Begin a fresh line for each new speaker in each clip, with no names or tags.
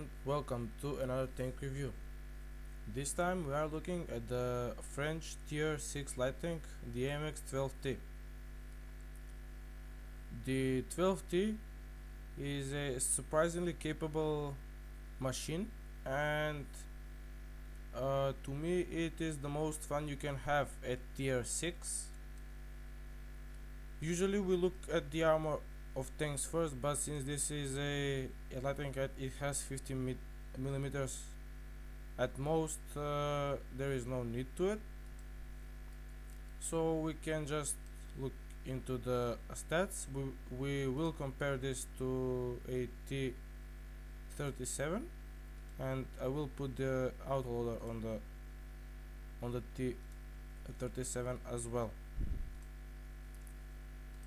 and welcome to another tank review. This time we are looking at the French tier 6 light tank, the AMX 12T. The 12T is a surprisingly capable machine, and to me it is the most fun you can have at tier 6. Usually we look at the armor of tanks first, but since this is a light tank, it has 50 millimeters at most, there is no need to it, so we can just look into the stats. We will compare this to a T37, and I will put the autoloader on the T37 as well.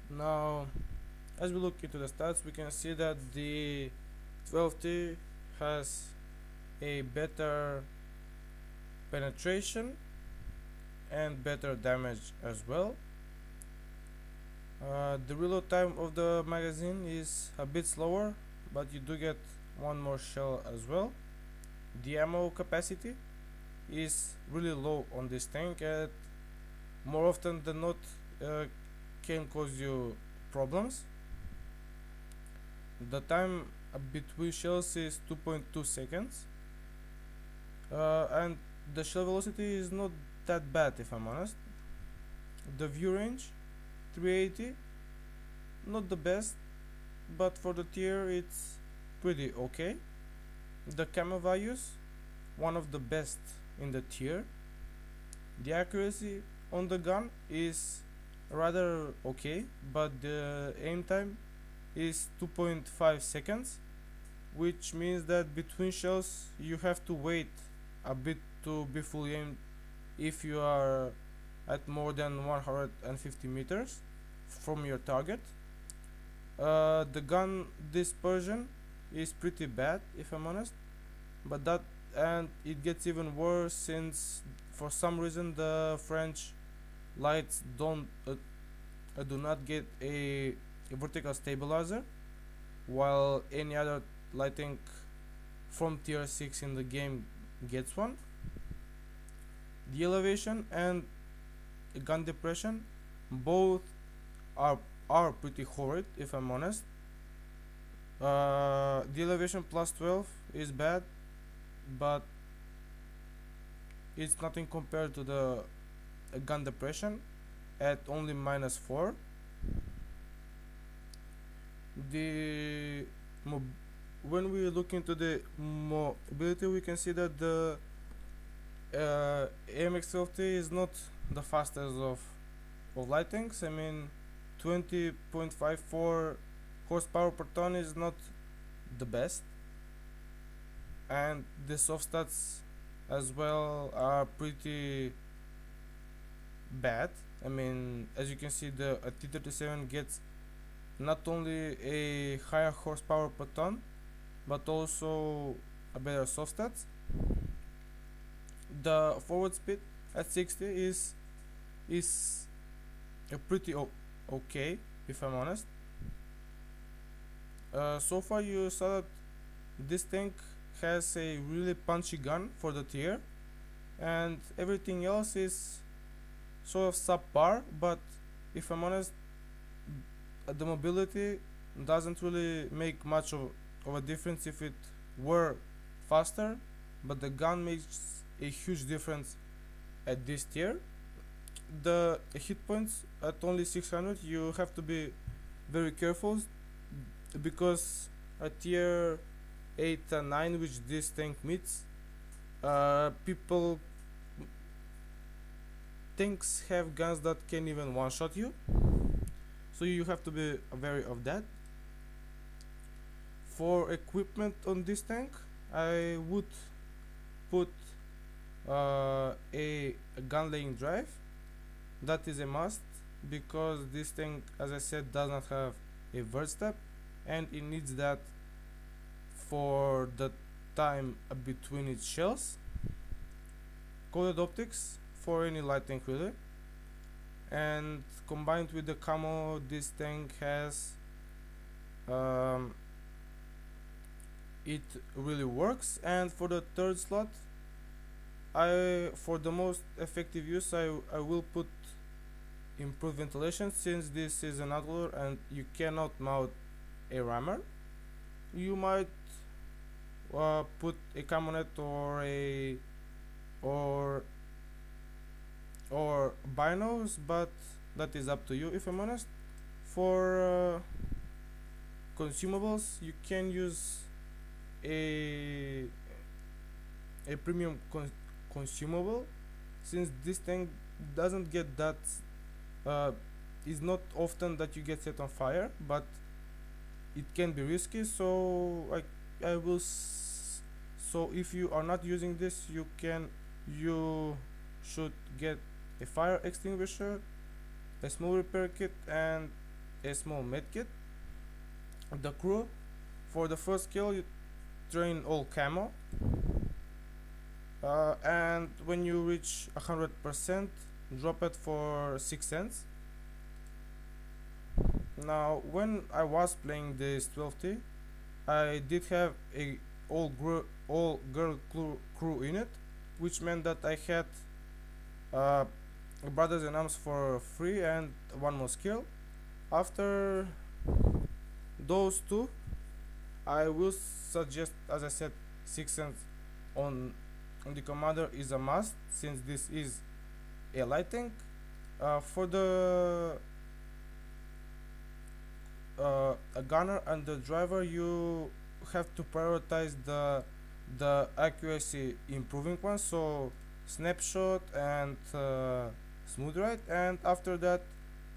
Now, as we look into the stats, we can see that the 12T has a better penetration and better damage as well. The reload time of the magazine is a bit slower, but you do get one more shell as well. The ammo capacity is really low on this tank, and more often than not can cause you problems. The time between shells is 2.2 seconds, and the shell velocity is not that bad, if I'm honest. The view range 380, not the best, but for the tier it's pretty okay. The camo values, one of the best in the tier. The accuracy on the gun is rather okay, but the aim time is 2.5 seconds, which means that between shells you have to wait a bit to be fully aimed if you are at more than 150 meters from your target. The gun dispersion is pretty bad, if I'm honest, but it gets even worse since for some reason the French lights do not get a vertical stabilizer, while any other light tank from tier 6 in the game gets one. The elevation and gun depression both are pretty horrid, if I'm honest. The elevation plus 12 is bad, but it's nothing compared to the gun depression at only -4. When we look into the mobility, we can see that the AMX 12T is not the fastest of light tanks. I mean, 20.54 horsepower per ton is not the best, and the soft stats as well are pretty bad. I mean, as you can see, the T37 gets not only a higher horsepower per ton, but also a better soft stats. The forward speed at 60 is a pretty okay, if I'm honest. So far you saw that this tank has a really punchy gun for the tier, and everything else is sort of subpar, but if I'm honest, the mobility doesn't really make much of a difference if it were faster, but the gun makes a huge difference at this tier. The hit points at only 600, you have to be very careful, because at tier 8 and 9, which this tank meets, tanks have guns that can even one-shot you, so you have to be wary of that. For equipment on this tank, I would put a gun laying drive. That is a must, because this tank, as I said, does not have a vert step, and it needs that for the time between its shells. Coated optics for any light tank really, and combined with the camo, this tank has it really works. And for the third slot, for the most effective use, I will put improved ventilation, since this is an outdoor and you cannot mount a rammer. You might put a camonet or binos, but that is up to you, if I'm honest. For consumables, you can use a premium consumable, since this thing doesn't get that is not often that you get set on fire, but it can be risky. So I will so if you are not using this, you should get a fire extinguisher, a small repair kit, and a small med kit. The crew, for the first kill, you train all camo, and when you reach 100%, drop it for 6 cents. Now, when I was playing this 12T, I did have a all girl crew in it, which meant that I had brothers in arms for free and one more skill. After those two, I will suggest, as I said, 6 cents on the commander is a must, since this is a light tank. For the a gunner and the driver, you have to prioritize the accuracy improving ones, so snapshot and smooth ride. And after that,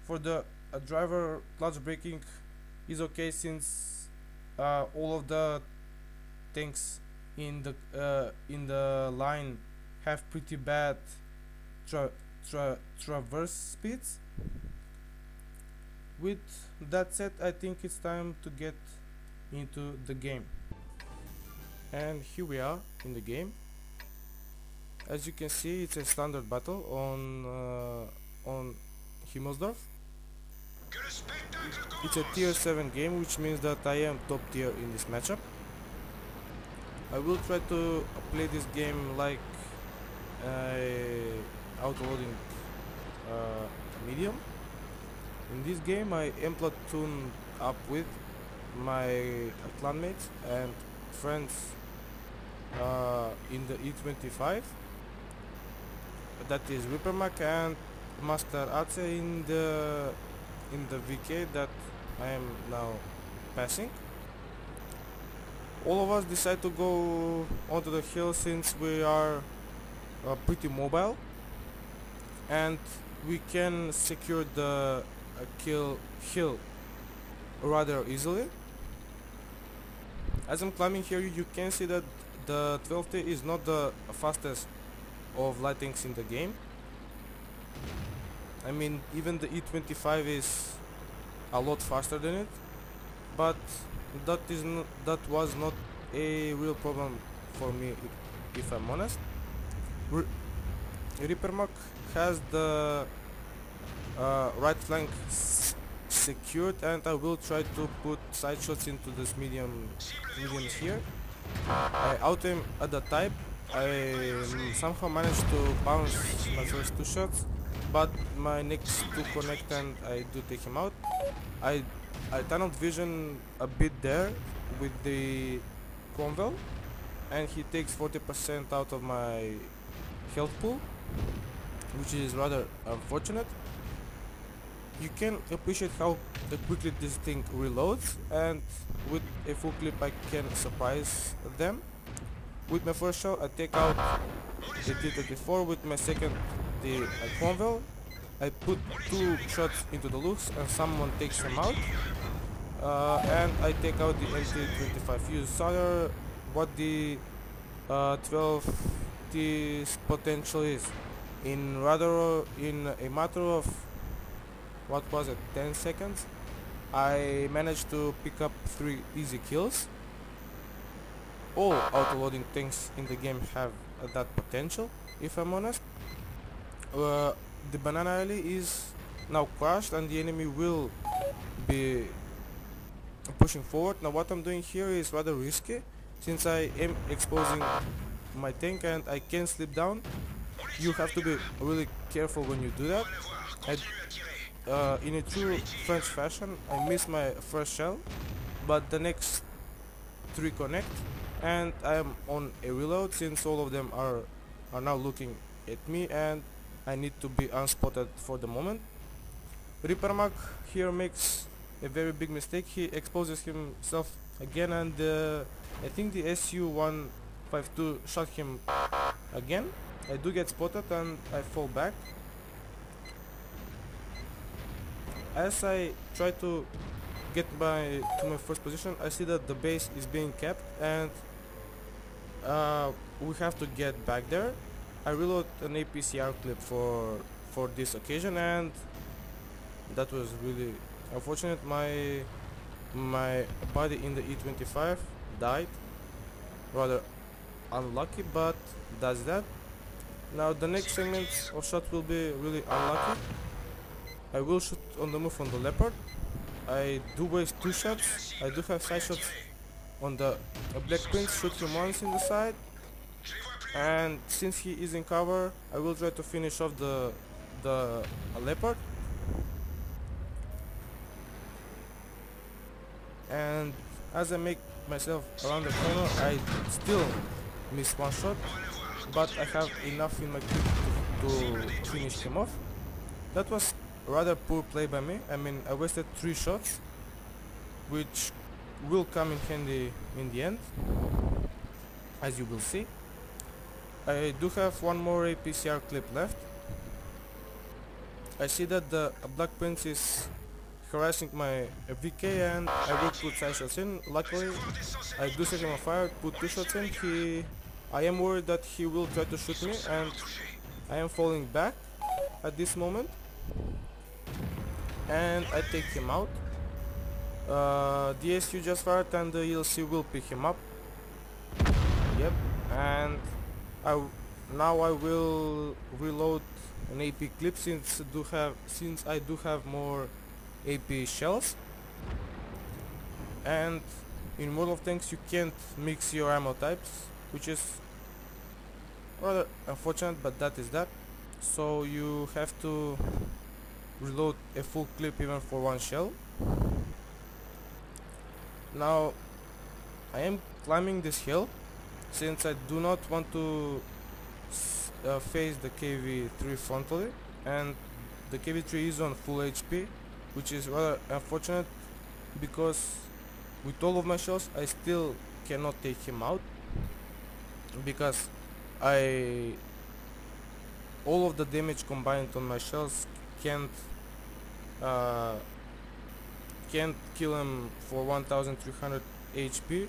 for the driver, clutch braking is okay, since all of the tanks in the line have pretty bad traverse speeds. With that said, I think it's time to get into the game. And here we are in the game. As you can see, it's a standard battle on Himmelsdorf. It's a tier 7 game, which means that I am top tier in this matchup. I will try to play this game like auto-loading medium. In this game, I am platoon up with my clanmates and friends in the E25. That is Rippermac and Master Ace in the VK that I am now passing. All of us decide to go onto the hill, since we are pretty mobile and we can secure the hill rather easily. As I'm climbing here, you can see that the 12T is not the fastest of light tanks in the game. I mean, even the E25 is a lot faster than it, but that was not a real problem for me, if I'm honest. Rippermac has the right flank secured, and I will try to put side shots into this mediums here. I auto-aim at the type. I somehow managed to bounce my first 2 shots, but my next 2 connect and I do take him out. I tunneled vision a bit there with the Cromwell, and he takes 40% out of my health pool, which is rather unfortunate. You can appreciate how quickly this thing reloads, and with a full clip I can surprise them. With my first shot, I take out the T-34. With my second, the Cromwell, I put 2 shots into the looks and someone takes them out, and I take out the MT-25. You saw what the 12T's potential is. In a matter of, what was it, 10 seconds, I managed to pick up 3 easy kills. All auto-loading tanks in the game have that potential, if I'm honest. The banana alley is now crashed and the enemy will be pushing forward. Now what I'm doing here is rather risky, since I am exposing my tank and I can slip down, you have to be really careful when you do that. In a true French fashion, I missed my first shell, but the next 3 connect, and I am on a reload since all of them are now looking at me and I need to be unspotted for the moment. Rippermack here makes a very big mistake. He exposes himself again, and I think the SU-152 shot him again. I do get spotted and I fall back. As I try to get to my first position, I see that the base is being kept and we have to get back there. I reload an APCR clip for this occasion, and that was really unfortunate. My buddy in the E25 died, rather unlucky, but that's that. Now the next segment of shot will be really unlucky. I will shoot on the move on the Leopard. I do waste 2 shots. I do have side shots on the Black Prince, shoot him once in the side, and since he is in cover, I will try to finish off the Leopard. And as I make myself around the corner, I still miss 1 shot, but I have enough in my clip to finish him off. That was rather poor play by me. I mean, I wasted 3 shots, which will come in handy in the end, as you will see. I do have 1 more APCR clip left. I see that the Black Prince is harassing my VK, and I will put side shots in. Luckily, I do set him on fire, put 2 shots in. I am worried that he will try to shoot me, and I am falling back at this moment, and I take him out. The SU just fired and the ELC will pick him up. Yep, and now I will reload an AP clip since I do have more AP shells. And in World of Tanks you can't mix your ammo types, which is rather unfortunate, but that is that. So you have to reload a full clip even for 1 shell. Now I am climbing this hill since I do not want to face the KV-3 frontally, and the KV-3 is on full HP, which is rather unfortunate because with all of my shells I still cannot take him out because all of the damage combined on my shells can't kill him for 1300 HP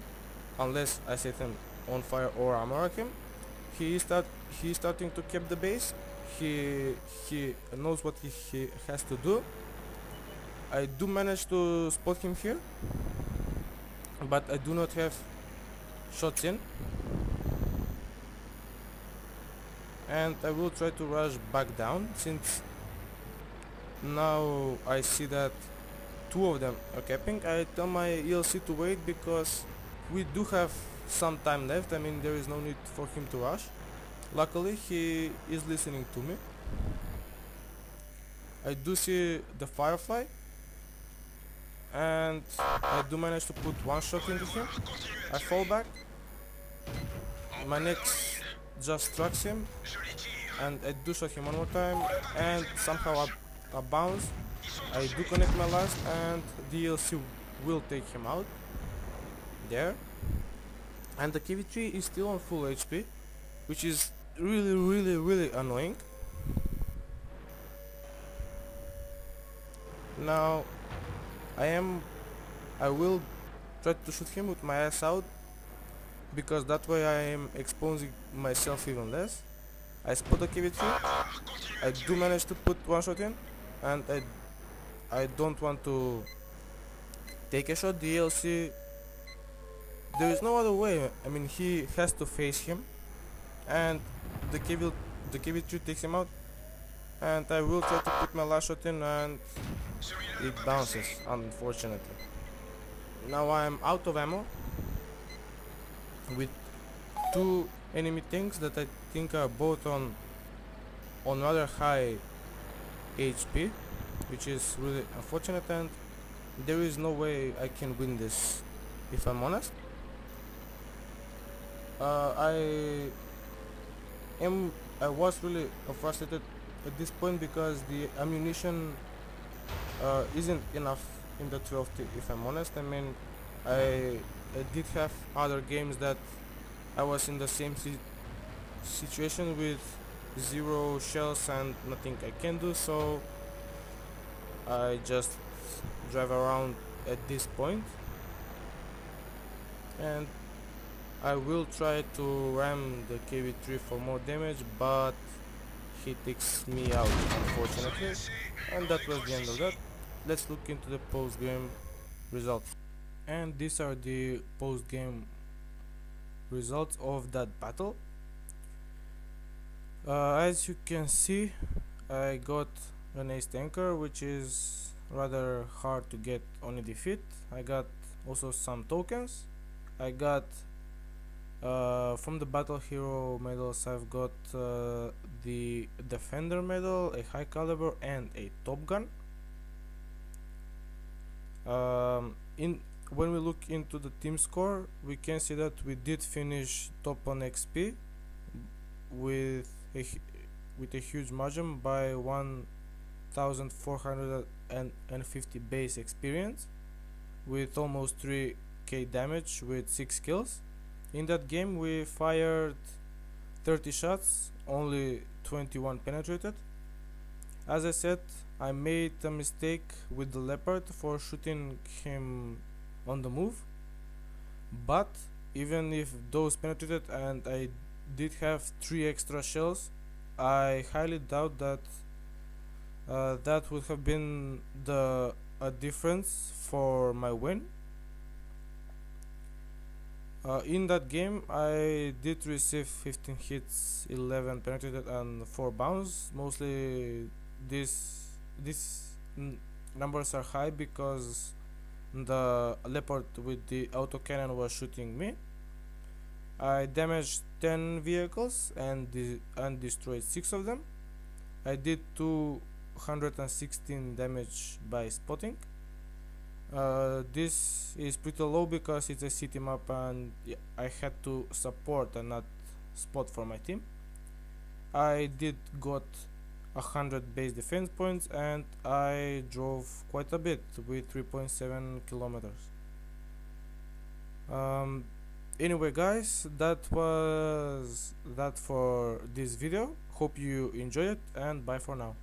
unless I set him on fire or armor him. He is starting to keep the base. He knows what he has to do. I do manage to spot him here, but I do not have shots in, and I will try to rush back down since now I see that 2 of them are capping. I tell my ELC to wait because we do have some time left. I mean, there is no need for him to rush. Luckily he is listening to me. I do see the Firefly, and I do manage to put 1 shot into him. I fall back, my next just strikes him, and I do shot him 1 more time, and somehow I bounce. I do connect my last, and the ELC will take him out there, and the KV-3 is still on full HP, which is really annoying. Now I will try to shoot him with my ass out because that way I am exposing myself even less. I spot the KV-3. I do manage to put 1 shot in, and I don't want to take a shot. The ELC, there is no other way. I mean, he has to face him, and the KV-3 takes him out, and I will try to put my last shot in, and it bounces, unfortunately. Now I am out of ammo. with two enemy tanks that I think are both on rather high HP, which is really unfortunate, and there is no way I can win this, if I'm honest. I was really frustrated at this point because the ammunition isn't enough in the 12T, if I'm honest. I mean, I did have other games that I was in the same situation with zero shells and nothing I can do, so I just drive around at this point, and I will try to ram the KV3 for more damage, but he takes me out, unfortunately, and that was the end of that. Let's look into the post-game results. And these are the post-game results of that battle. As you can see, I got an ace tanker, which is rather hard to get on a defeat. I got also some tokens. I got from the battle hero medals, I've got the defender medal, a high caliber, and a top gun. When we look into the team score, we can see that we did finish top on XP with a huge margin by 1450 base experience, with almost 3k damage with 6 kills. In that game we fired 30 shots, only 21 penetrated. As I said, I made a mistake with the leopard for shooting him on the move, but even if those penetrated and I did have 3 extra shells, I highly doubt that that would have been a difference for my win. In that game I did receive 15 hits, 11 penetrated, and 4 bounce. Mostly these numbers are high because the leopard with the autocannon was shooting me. I damaged 10 vehicles and destroyed 6 of them. I did 216 damage by spotting. This is pretty low because it's a city map and I had to support and not spot for my team. I did got 100 base defense points and I drove quite a bit with 3.7 kilometers. Anyway guys, that was that for this video. Hope you enjoyed it, and bye for now.